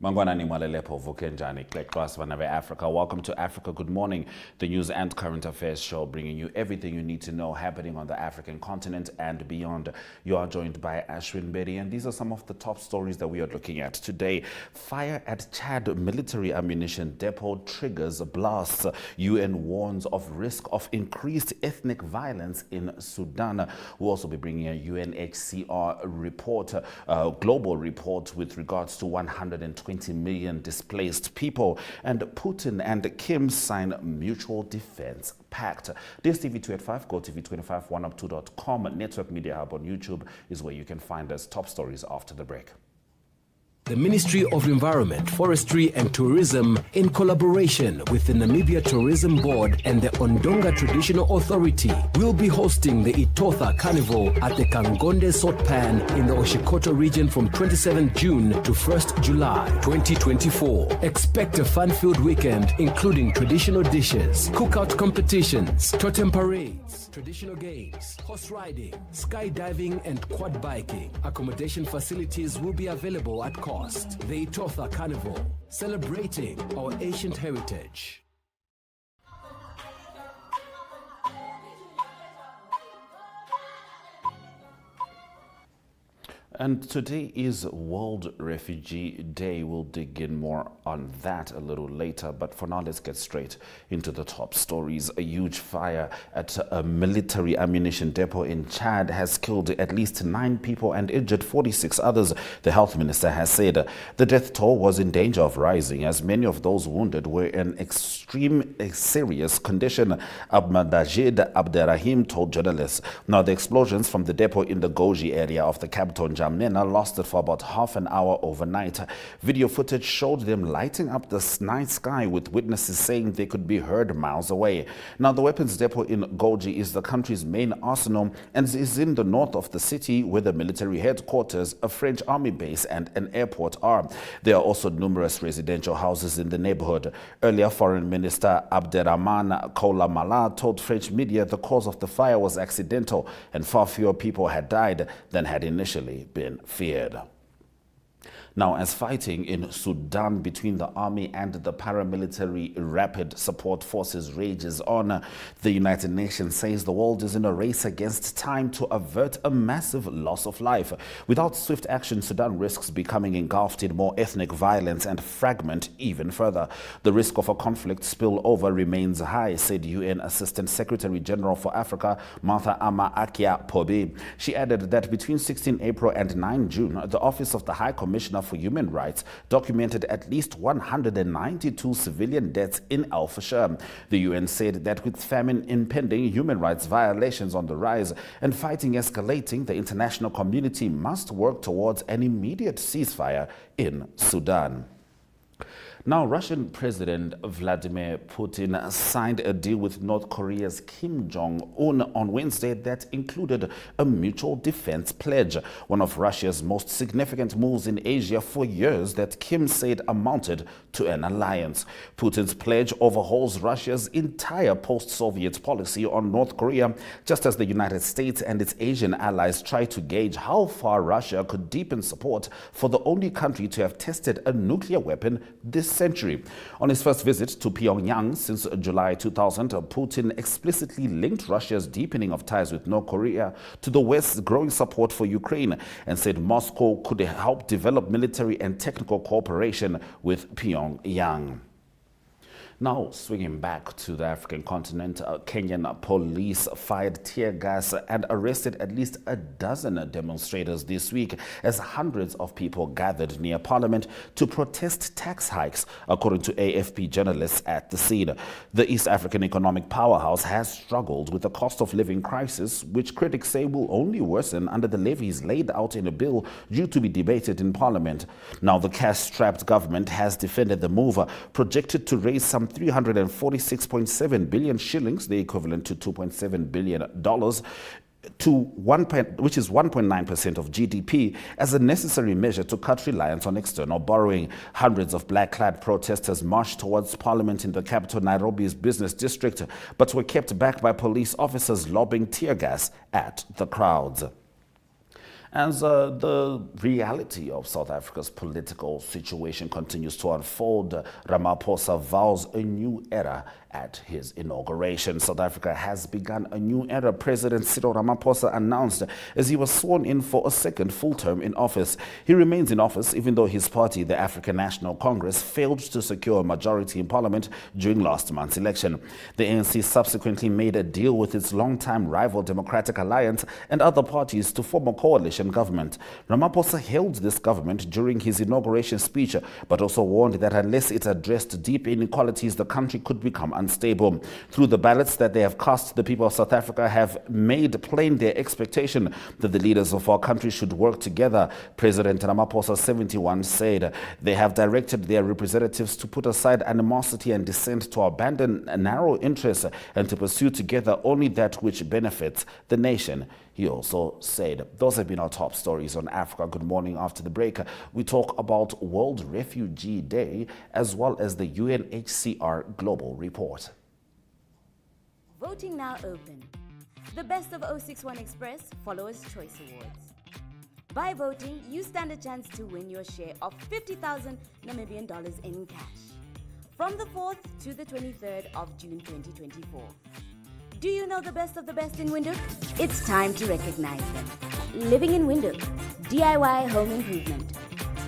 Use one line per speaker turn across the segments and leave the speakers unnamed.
Mangwanani Mwalelepo Vukenjani Klekwas Vanave Africa. Welcome to Africa Good Morning, the news and current affairs show bringing you everything you need to know happening on the African continent and beyond. You are joined by Ashwin Bedi, and these are some of the top stories that we are looking at today. Fire at Chad military ammunition depot triggers blasts. UN warns of risk of increased ethnic violence in Sudan. We'll also be bringing a UNHCR report, global report with regards to 120 million displaced people, and Putin and Kim sign mutual defense pact. This TV285, Go TV25, 1up2.com, Network Media Hub on YouTube is where you can find us. Top stories after the break.
The Ministry of Environment, Forestry and Tourism, in collaboration with the Namibia Tourism Board and the Ondonga Traditional Authority, will be hosting the Itotha Carnival at the Kangonde Salt Pan in the Oshikoto region from 27 June to 1st July 2024. Expect a fun-filled weekend including traditional dishes, cookout competitions, totem parades, traditional games, horse riding, skydiving and quad biking. Accommodation facilities will be available at cost. The Itotha Carnival, celebrating our ancient heritage.
And today is World Refugee Day. We'll dig in more on that a little later. But for now, let's get straight into the top stories. A huge fire at a military ammunition depot in Chad has killed at least 9 people and injured 46 others, the health minister has said. The death toll was in danger of rising as many of those wounded were in extreme serious condition, Ahmadajid Abderrahim told journalists. Now, the explosions from the depot in the Goji area of the capital Jamnena lasted for about half an hour overnight. Video footage showed them lighting up the night sky, with witnesses saying they could be heard miles away. Now, the weapons depot in Goji is the country's main arsenal and is in the north of the city, where the military headquarters, a French army base and an airport are. There are also numerous residential houses in the neighborhood. Earlier, Foreign Minister Abderrahman Koulamala told French media the cause of the fire was accidental and far fewer people had died than had initially been feared. Now, as fighting in Sudan between the army and the paramilitary rapid support forces rages on, the United Nations says the world is in a race against time to avert a massive loss of life. Without swift action, Sudan risks becoming engulfed in more ethnic violence and fragment even further. The risk of a conflict spillover remains high, said UN Assistant Secretary General for Africa, Martha Ama Akia Pobe. She added that between 16 April and 9 June, the Office of the High Commissioner for Human Rights documented at least 192 civilian deaths in Al Fashir. The UN said that with famine impending, human rights violations on the rise, and fighting escalating, the international community must work towards an immediate ceasefire in Sudan. Now, Russian President Vladimir Putin signed a deal with North Korea's Kim Jong-un on Wednesday that included a mutual defense pledge, one of Russia's most significant moves in Asia for years that Kim said amounted to an alliance. Putin's pledge overhauls Russia's entire post-Soviet policy on North Korea, just as the United States and its Asian allies try to gauge how far Russia could deepen support for the only country to have tested a nuclear weapon this century. On his first visit to Pyongyang since July 2000, Putin explicitly linked Russia's deepening of ties with North Korea to the West's growing support for Ukraine and said Moscow could help develop military and technical cooperation with Pyongyang. Now, swinging back to the African continent, Kenyan police fired tear gas and arrested at least a dozen demonstrators this week as hundreds of people gathered near Parliament to protest tax hikes, according to AFP journalists at the scene. The East African economic powerhouse has struggled with the cost of living crisis, which critics say will only worsen under the levies laid out in a bill due to be debated in Parliament. Now, the cash-strapped government has defended the move, projected to raise some 346.7 billion shillings, the equivalent to $2.7 billion, which is 1.9% of GDP, as a necessary measure to cut reliance on external borrowing. Hundreds of black-clad protesters marched towards Parliament in the capital Nairobi's business district, but were kept back by police officers lobbing tear gas at the crowds. As the reality of South Africa's political situation continues to unfold, Ramaphosa vows a new era at his inauguration. South Africa has begun a new era, President Cyril Ramaphosa announced as he was sworn in for a second full term in office. He remains in office even though his party, the African National Congress, failed to secure a majority in parliament during last month's election. The ANC subsequently made a deal with its longtime rival Democratic Alliance and other parties to form a coalition government. Ramaphosa hailed this government during his inauguration speech, but also warned that unless it addressed deep inequalities, the country could become unstable. Through the ballots that they have cast, the people of South Africa have made plain their expectation that the leaders of our country should work together. President Ramaphosa, 71, said they have directed their representatives to put aside animosity and dissent, to abandon narrow interests, and to pursue together only that which benefits the nation. He also said, those have been our top stories on Africa. Good morning. After the break, we talk about World Refugee Day as well as the UNHCR Global Report.
Voting now open. The Best of 061 Express Followers' Choice Awards. By voting, you stand a chance to win your share of 50,000 Namibian dollars in cash from the 4th to the 23rd of June 2024. Do you know the best of the best in Windhoek? It's time to recognize them. Living in Windhoek, DIY home improvement.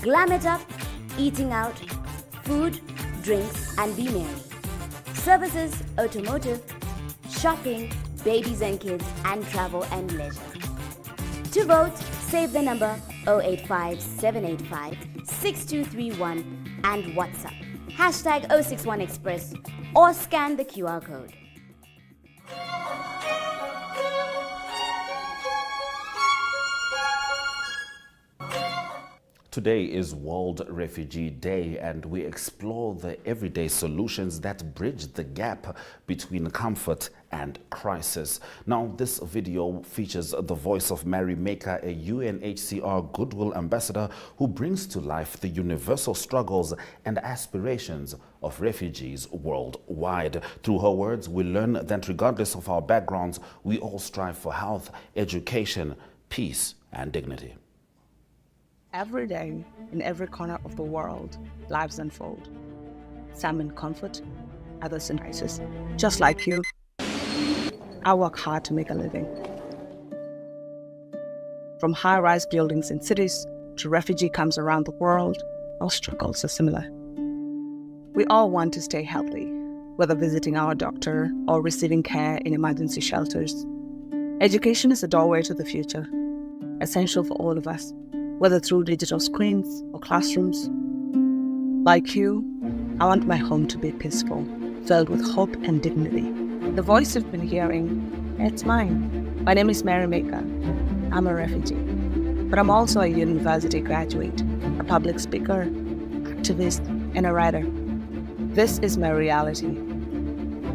Glam it up, eating out, food, drinks, and be merry. Services, automotive, shopping, babies and kids, and travel and leisure. To vote, save the number 085 785 6231 and WhatsApp hashtag 061 Express or scan the QR code.
Today is World Refugee Day, and we explore the everyday solutions that bridge the gap between comfort and crisis. Now, this video features the voice of Mary Maker, a UNHCR Goodwill Ambassador who brings to life the universal struggles and aspirations of refugees worldwide. Through her words, we learn that regardless of our backgrounds, we all strive for health, education, peace, and dignity.
Every day, in every corner of the world, lives unfold. Some in comfort, others in crisis. Just like you, I work hard to make a living. From high-rise buildings in cities to refugee camps around the world, our struggles are similar. We all want to stay healthy, whether visiting our doctor or receiving care in emergency shelters. Education is a doorway to the future, essential for all of us, whether through digital screens or classrooms. Like you, I want my home to be peaceful, filled with hope and dignity. The voice you've been hearing, it's mine. My name is Mary Maker. I'm a refugee, but I'm also a university graduate, a public speaker, activist, and a writer. This is my reality.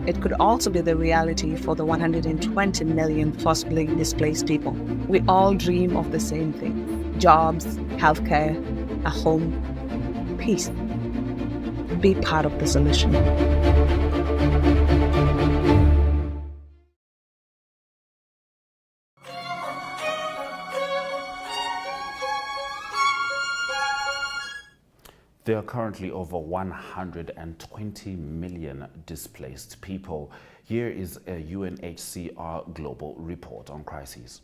It could also be the reality for the 120 million forcibly displaced people. We all dream of the same thing: jobs, healthcare, a home, peace. Be part of the solution.
There are currently over 120 million displaced people. Here is a UNHCR global report on crises.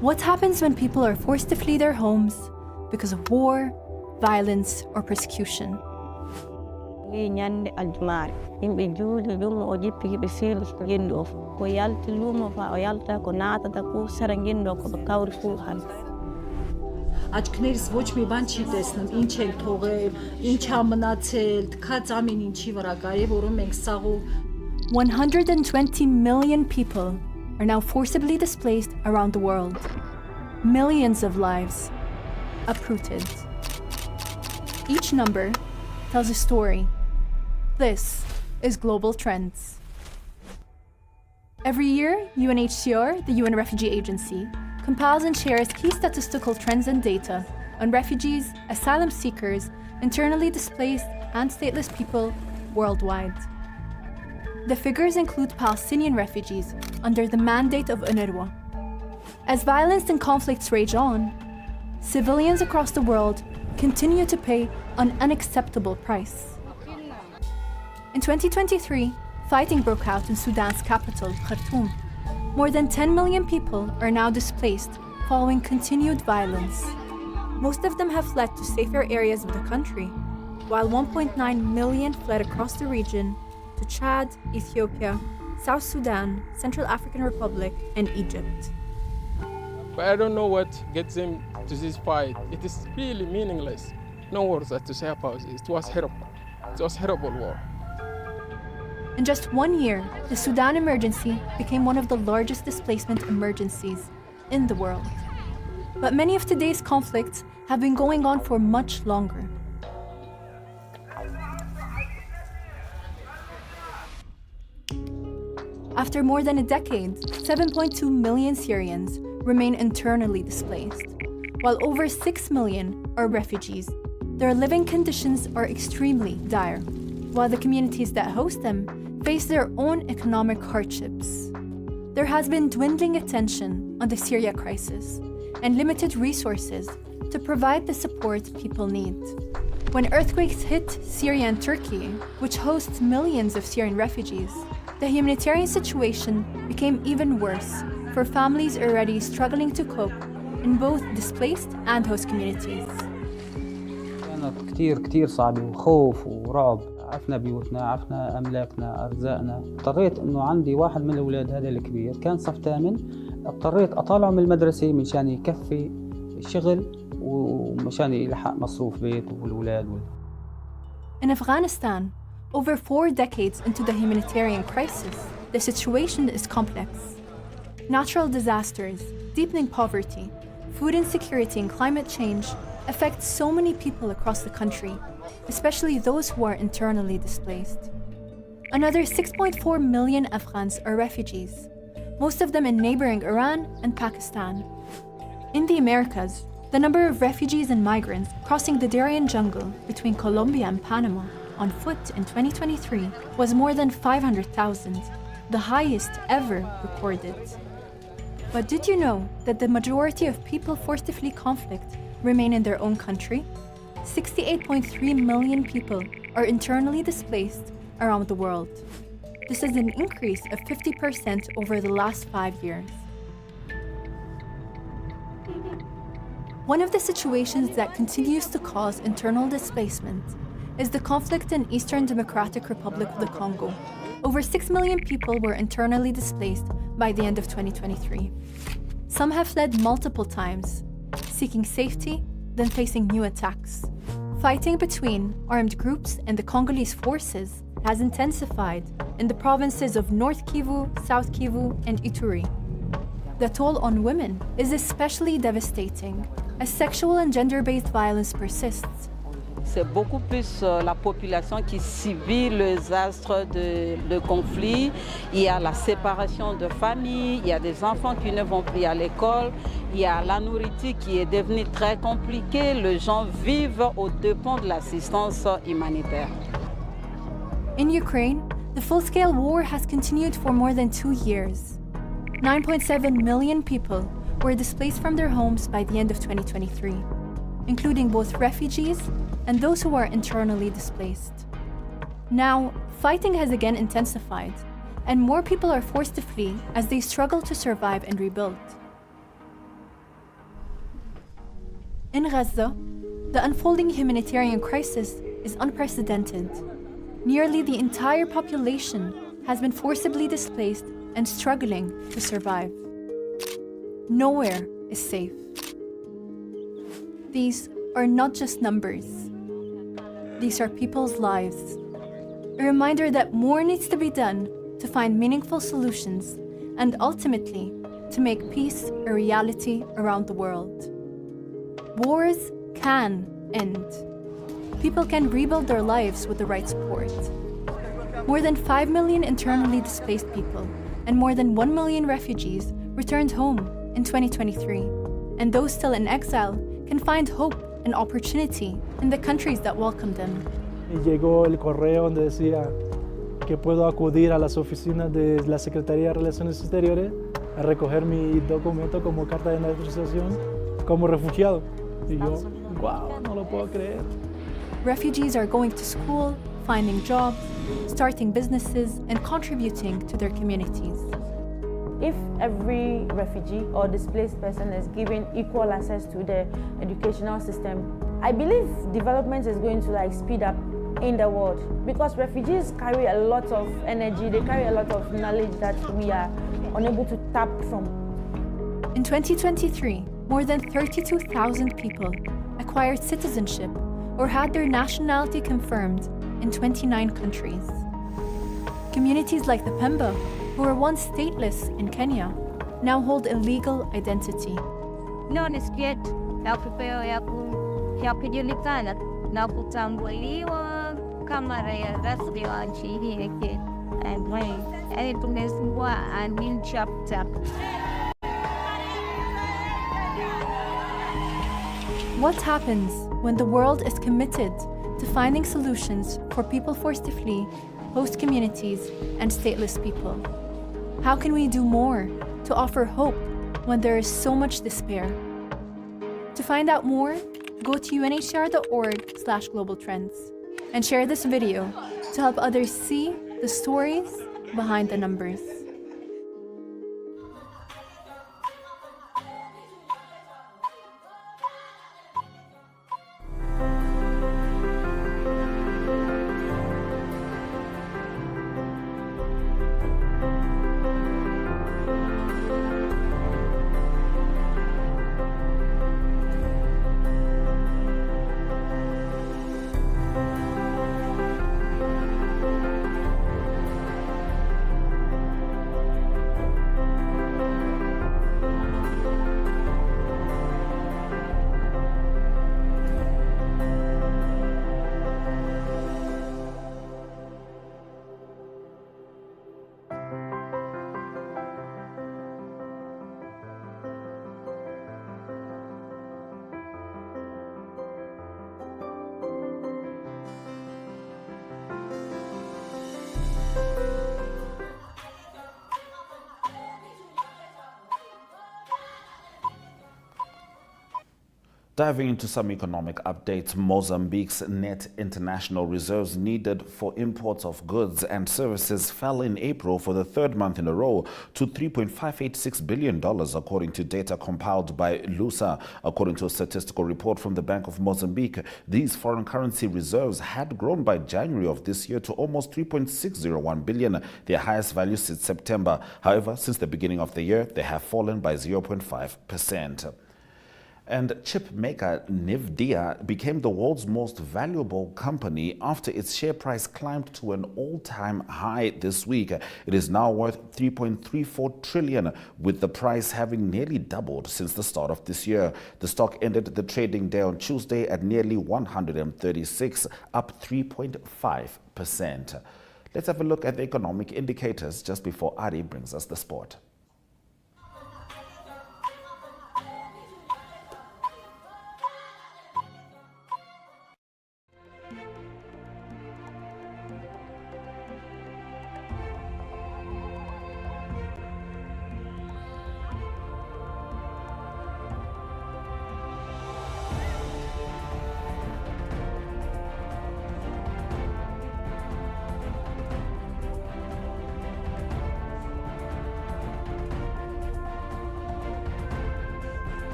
What happens when people are forced to flee their homes because of war, violence, or persecution?
Աչքներս ոչ մի բան չի տեսնում, ինչ են թողել, ինչ ա մնացել, թքած ամեն ինչի վրա կարելի որում ենք սաղով.
120 million people are now forcibly displaced around the world. Millions of lives uprooted. Each number tells a story. This is Global Trends. Every year, UNHCR, the UN Refugee Agency, compiles and shares key statistical trends and data on refugees, asylum seekers, internally displaced, and stateless people worldwide. The figures include Palestinian refugees under the mandate of UNRWA, As violence and conflicts rage on, civilians across the world continue to pay an unacceptable price. In 2023, fighting broke out in Sudan's capital, Khartoum. More than 10 million people are now displaced following continued violence. Most of them have fled to safer areas of the country, while 1.9 million fled across the region to Chad, Ethiopia, South Sudan, Central African Republic, and Egypt.
But I don't know what gets them to this fight. It is really meaningless. No words to say about it. It was horrible. It was a horrible war.
In just 1 year, the Sudan emergency became one of the largest displacement emergencies in the world. But many of today's conflicts have been going on for much longer. After more than a decade, 7.2 million Syrians remain internally displaced, while over 6 million are refugees. Their living conditions are extremely dire, while the communities that host them face their own economic hardships. There has been dwindling attention on the Syria crisis and limited resources to provide the support people need. When earthquakes hit Syria and Turkey, which hosts millions of Syrian refugees, the humanitarian situation became even worse for families already struggling to cope in both displaced and host communities.
كانت كتير صعبة وخوف ورعب. عفنا بيوتنا، عفنا أملاكنا، أرزاقنا. اضطريت إنه عندي واحد من الأولاد هذا الكبير كان صف 8، اضطريت أطالعه من المدرسة مشان يكفي شغل ومشان يلحق مصروف بيت والأولاد.
In Afghanistan, over 4 decades into the humanitarian crisis, the situation is complex. Natural disasters, deepening poverty, food insecurity, and climate change affect so many people across the country, especially those who are internally displaced. Another 6.4 million Afghans are refugees, most of them in neighboring Iran and Pakistan. In the Americas, the number of refugees and migrants crossing the Darien jungle between Colombia and Panama on foot in 2023 was more than 500,000, the highest ever recorded. But did you know that the majority of people forced to flee conflict remain in their own country? 68.3 million people are internally displaced around the world. This is an increase of 50% over the last 5 years. One of the situations that continues to cause internal displacement is the conflict in Eastern Democratic Republic of the Congo. Over 6 million people were internally displaced by the end of 2023. Some have fled multiple times, seeking safety, then facing new attacks. Fighting between armed groups and the Congolese forces has intensified in the provinces of North Kivu, South Kivu, and Ituri. The toll on women is especially devastating as sexual and gender-based violence persists.
C'est beaucoup plus la population qui subit les astres de conflit. Il y a la séparation de famille, il y a des enfants qui ne vont plus à l'école, il y a la nourriture qui est devenue très compliquée. Les gens vivent aux dépens de l'assistance humanitaire.
In Ukraine, the full-scale war has continued for more than 2 years. 9.7 million people were displaced from their homes by the end of 2023, including both refugees and those who are internally displaced. Now, fighting has again intensified, and more people are forced to flee as they struggle to survive and rebuild. In Gaza, the unfolding humanitarian crisis is unprecedented. Nearly the entire population has been forcibly displaced and struggling to survive. Nowhere is safe. These are not just numbers. These are people's lives. A reminder that more needs to be done to find meaningful solutions and ultimately to make peace a reality around the world. Wars can end. People can rebuild their lives with the right support. More than 5 million internally displaced people and more than 1 million refugees returned home in 2023, and those still in exile can find hope and opportunity in the countries that welcome them.
Y llegó el correo donde decía que puedo acudir a las oficinas de la Secretaría de Relaciones Exteriores a recoger mi documento como carta de naturalización como refugiado. Y yo, wow, no lo puedo creer.
Refugees are going to school, finding jobs, starting businesses, and contributing to their communities.
If every refugee or displaced person is given equal access to the educational system, I believe development is going to speed up in the world, because refugees carry a lot of energy, they carry a lot of knowledge that we are unable to tap from.
In 2023, more than 32,000 people acquired citizenship or had their nationality confirmed in 29 countries. Communities like the Pemba, who were once stateless in Kenya, now hold a legal identity.
No, nisikia mapepeo ya kujulikana na kutambuliwa kama raia rasmi wa nchi hii ya Kenya. Yani tumezungua a new chapter.
What happens when the world is committed to finding solutions for people forced to flee, host communities, and stateless people? How can we do more to offer hope when there is so much despair? To find out more, go to unhcr.org/global trends and share this video to help others see the stories behind the numbers.
Diving into some economic updates, Mozambique's net international reserves needed for imports of goods and services fell in April for the third month in a row to $3.586 billion, according to data compiled by LUSA. According to a statistical report from the Bank of Mozambique, these foreign currency reserves had grown by January of this year to almost $3.601 billion, their highest value since September. However, since the beginning of the year, they have fallen by 0.5%. And chip maker Nvidia became the world's most valuable company after its share price climbed to an all-time high this week. It is now worth $3.34 trillion, with the price having nearly doubled since the start of this year. The stock ended the trading day on Tuesday at nearly 136, up 3.5%. Let's have a look at the economic indicators just before Ari brings us the sport.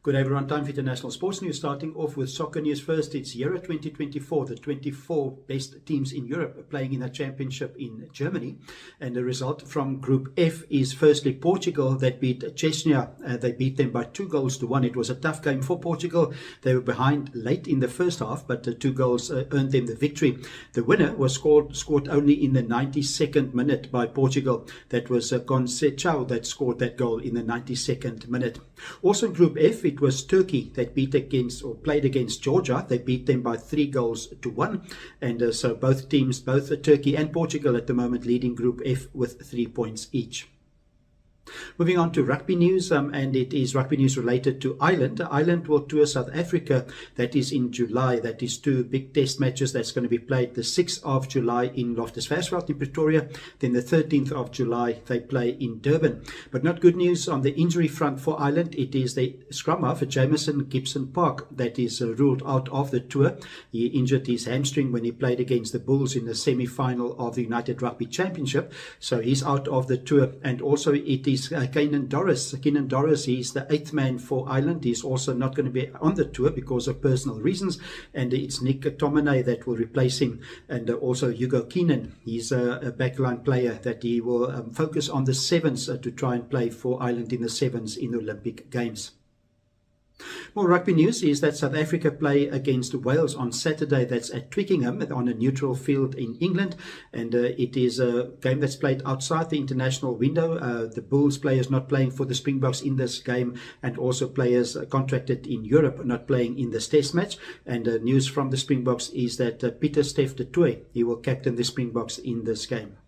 Good day, everyone. Time for international sports news. Starting off with soccer news first. It's Euro 2024. The 24 best teams in Europe are playing in a championship in Germany. And the result from Group F is firstly Portugal that beat Chechnya. They beat them by 2-1. It was a tough game for Portugal. They were behind late in the first half, but the 2 goals earned them the victory. The winner was scored only in the 92nd minute by Portugal. That was Conceição that scored that goal in the 92nd minute. Also in Group F, it was Turkey that played against Georgia. They beat them by 3-1. And so both teams, both Turkey and Portugal at the moment, leading Group F with 3 points each. Moving on to rugby news, and it is rugby news related to Ireland. Ireland will tour South Africa. That is in July. That is 2 big test matches that's going to be played the 6th of July in Loftus-Versfeld in Pretoria. Then the 13th of July they play in Durban. But not good news on the injury front for Ireland. It is the scrum half, Jamison Gibson-Park, that is ruled out of the tour. He injured his hamstring when he played against the Bulls in the semi-final of the United Rugby Championship. So he's out of the tour. And also it is Keenan Doris. Keenan Doris, he's the 8th man for Ireland. He's also not going to be on the tour because of personal reasons. And it's Nick Tominey that will replace him. And also Hugo Keenan. He's a backline player that he will focus on the sevens to try and play for Ireland in the sevens in the Olympic Games. More rugby news is that South Africa play against Wales on Saturday. That's at Twickenham on a neutral field in England. And it is a game that's played outside the international window. The Bulls players not playing for the Springboks in this game, and also players contracted in Europe not playing in this test match. And news from the Springboks is that Peter Steph de Toey, he will captain the Springboks in this game.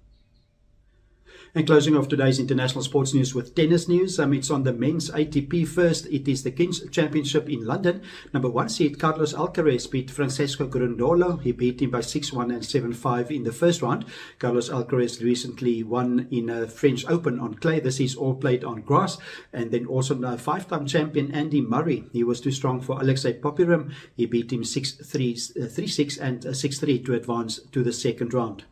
And closing off today's international sports news with tennis news. It's on the men's ATP first. It is the King's Championship in London. Number 1 seed Carlos Alcaraz beat Francesco Grondolo. He beat him by 6-1 and 7-5 in the first round. Carlos Alcaraz recently won in a French Open on clay. This is all played on grass. And then also now 5-time champion Andy Murray. He was too strong for Alexei Popyrin. He beat him 6-3, 3-6 and 6-3 to advance to the second round.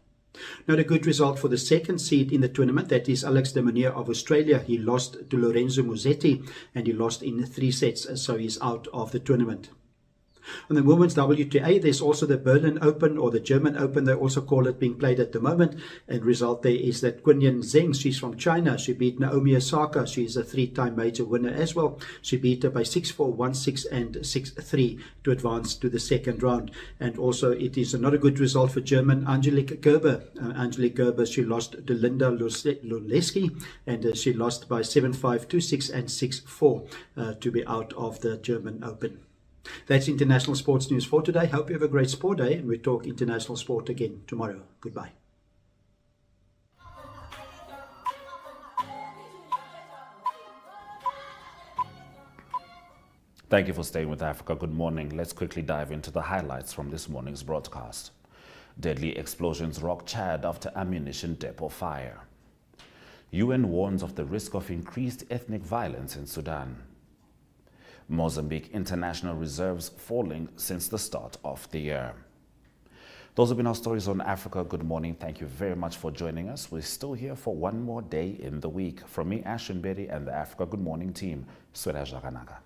Not a good result for the second seed in the tournament. That is Alex de Minaur of Australia. He lost to Lorenzo Musetti and he lost in 3 sets, so he's out of the tournament. On the women's WTA, there's also the Berlin Open, or the German Open, they also call it, being played at the moment. And result there is that Quinyan Zheng, she's from China. She beat Naomi Osaka. She's a 3-time major winner as well. She beat her by 6-4, 1-6 and 6-3 to advance to the second round. And also it is not a good result for German Angelique Kerber. Angelique Kerber, she lost to Linda Luleski, and she lost by 7-5, 2-6 and 6-4 to be out of the German Open. That's international sports news for today. Hope you have a great sport day, and we talk international sport again tomorrow. Goodbye.
Thank you for staying with Africa. Good morning. Let's quickly dive into the highlights from this morning's broadcast. Deadly explosions rock Chad after ammunition depot fire. UN warns of the risk of increased ethnic violence in Sudan. Mozambique international reserves falling since the start of the year. Those have been our stories on Africa. Good morning. Thank you very much for joining us. We're still here for one more day in the week. From me, Ashton Betty, and the Africa Good Morning team, Swera Jaganaka.